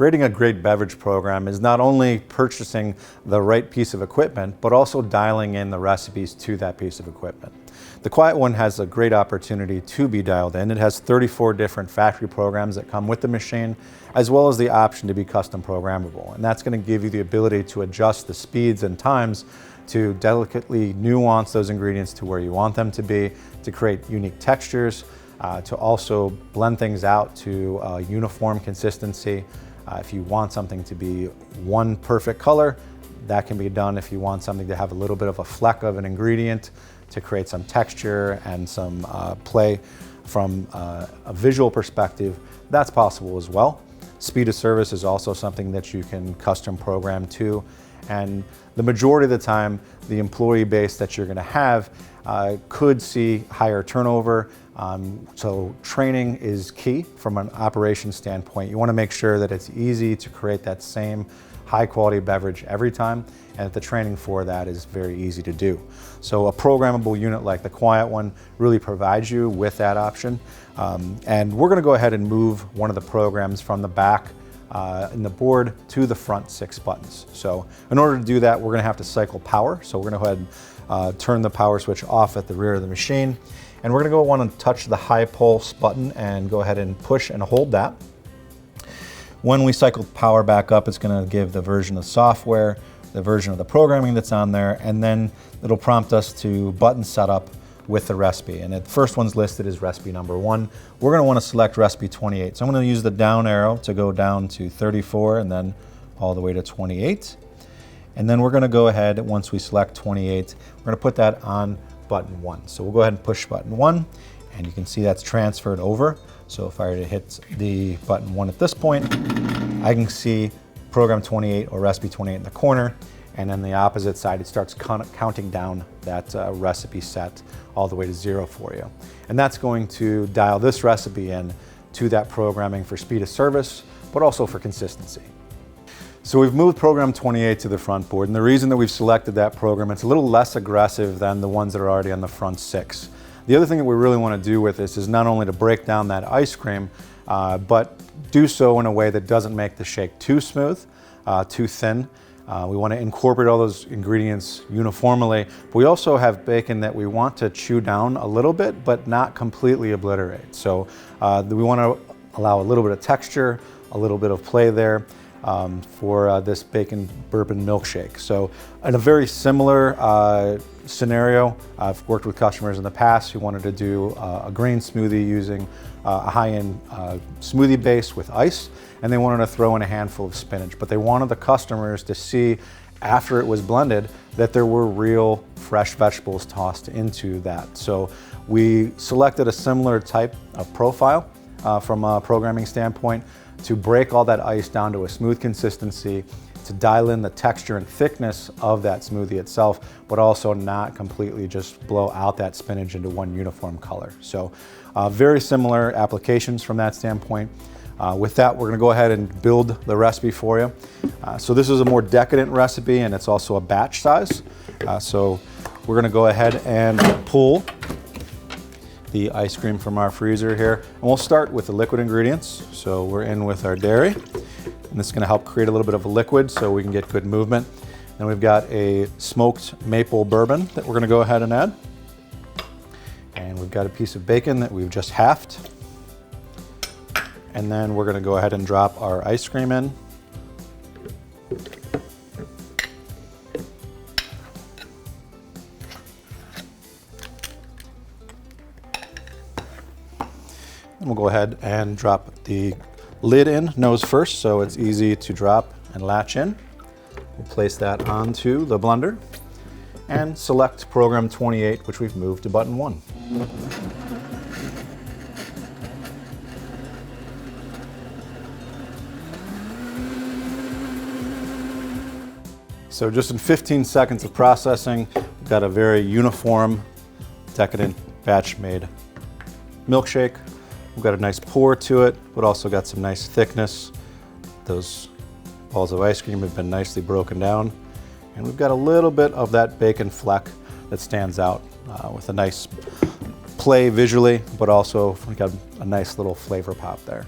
creating a great beverage program is not only purchasing the right piece of equipment, but also dialing in the recipes to that piece of equipment. The Quiet One has a great opportunity to be dialed in. It has 34 different factory programs that come with the machine, as well as the option to be custom programmable. And that's going to give you the ability to adjust the speeds and times to delicately nuance those ingredients to where you want them to be, to create unique textures, to also blend things out to a uniform consistency. If you want something to be one perfect color, that can be done. If you want something to have a little bit of a fleck of an ingredient to create some texture and some play from a visual perspective, that's possible as well. Speed of service is also something that you can custom program to. And the majority of the time, the employee base that you're gonna have could see higher turnover. So training is key from an operations standpoint. You wanna make sure that it's easy to create that same high quality beverage every time, and that the training for that is very easy to do. So a programmable unit like the Quiet One really provides you with that option. And we're gonna go ahead and move one of the programs from the back in the board to the front 6 buttons. So in order to do that, we're gonna have to cycle power. So we're gonna go ahead and turn the power switch off at the rear of the machine. And we're gonna want to touch the high pulse button and go ahead and push and hold that. When we cycle power back up, it's gonna give the version of software, the version of the programming that's on there, and then it'll prompt us to button setup with the recipe. And the first one's listed as recipe number 1. We're gonna wanna select recipe 28. So I'm gonna use the down arrow to go down to 34 and then all the way to 28. And then we're gonna go ahead, once we select 28, we're gonna put that on button 1. So we'll go ahead and push button 1, and you can see that's transferred over. So if I were to hit the button 1 at this point, I can see program 28 or recipe 28 in the corner, and then the opposite side, it starts counting down that recipe set all the way to 0 for you. And that's going to dial this recipe in to that programming for speed of service, but also for consistency. So we've moved program 28 to the front board, and the reason that we've selected that program, it's a little less aggressive than the ones that are already on the front 6. The other thing that we really want to do with this is not only to break down that ice cream, but do so in a way that doesn't make the shake too smooth, too thin. We want to incorporate all those ingredients uniformly. But we also have bacon that we want to chew down a little bit, but not completely obliterate. So we want to allow a little bit of texture, a little bit of play there for this bacon bourbon milkshake. So in a very similar scenario, I've worked with customers in the past who wanted to do a green smoothie using a high-end smoothie base with ice, and they wanted to throw in a handful of spinach, but they wanted the customers to see after it was blended that there were real fresh vegetables tossed into that. So we selected a similar type of profile from a programming standpoint to break all that ice down to a smooth consistency, to dial in the texture and thickness of that smoothie itself, but also not completely just blow out that spinach into one uniform color. So very similar applications from that standpoint. With that, we're gonna go ahead and build the recipe for you. So this is a more decadent recipe, and it's also a batch size. So we're gonna go ahead and pull the ice cream from our freezer here. And we'll start with the liquid ingredients. So we're in with our dairy, and this is gonna help create a little bit of a liquid so we can get good movement. Then we've got a smoked maple bourbon that we're gonna go ahead and add. And we've got a piece of bacon that we've just halved. And then we're gonna go ahead and drop our ice cream in. And we'll go ahead and drop the lid in nose first, so it's easy to drop and latch in. We'll place that onto the blender and select program 28, which we've moved to button 1. So just in 15 seconds of processing, we've got a very uniform, decadent batch-made milkshake. We've got a nice pour to it, but also got some nice thickness. Those balls of ice cream have been nicely broken down. And we've got a little bit of that bacon fleck that stands out with a nice play visually, but also we've got a nice little flavor pop there.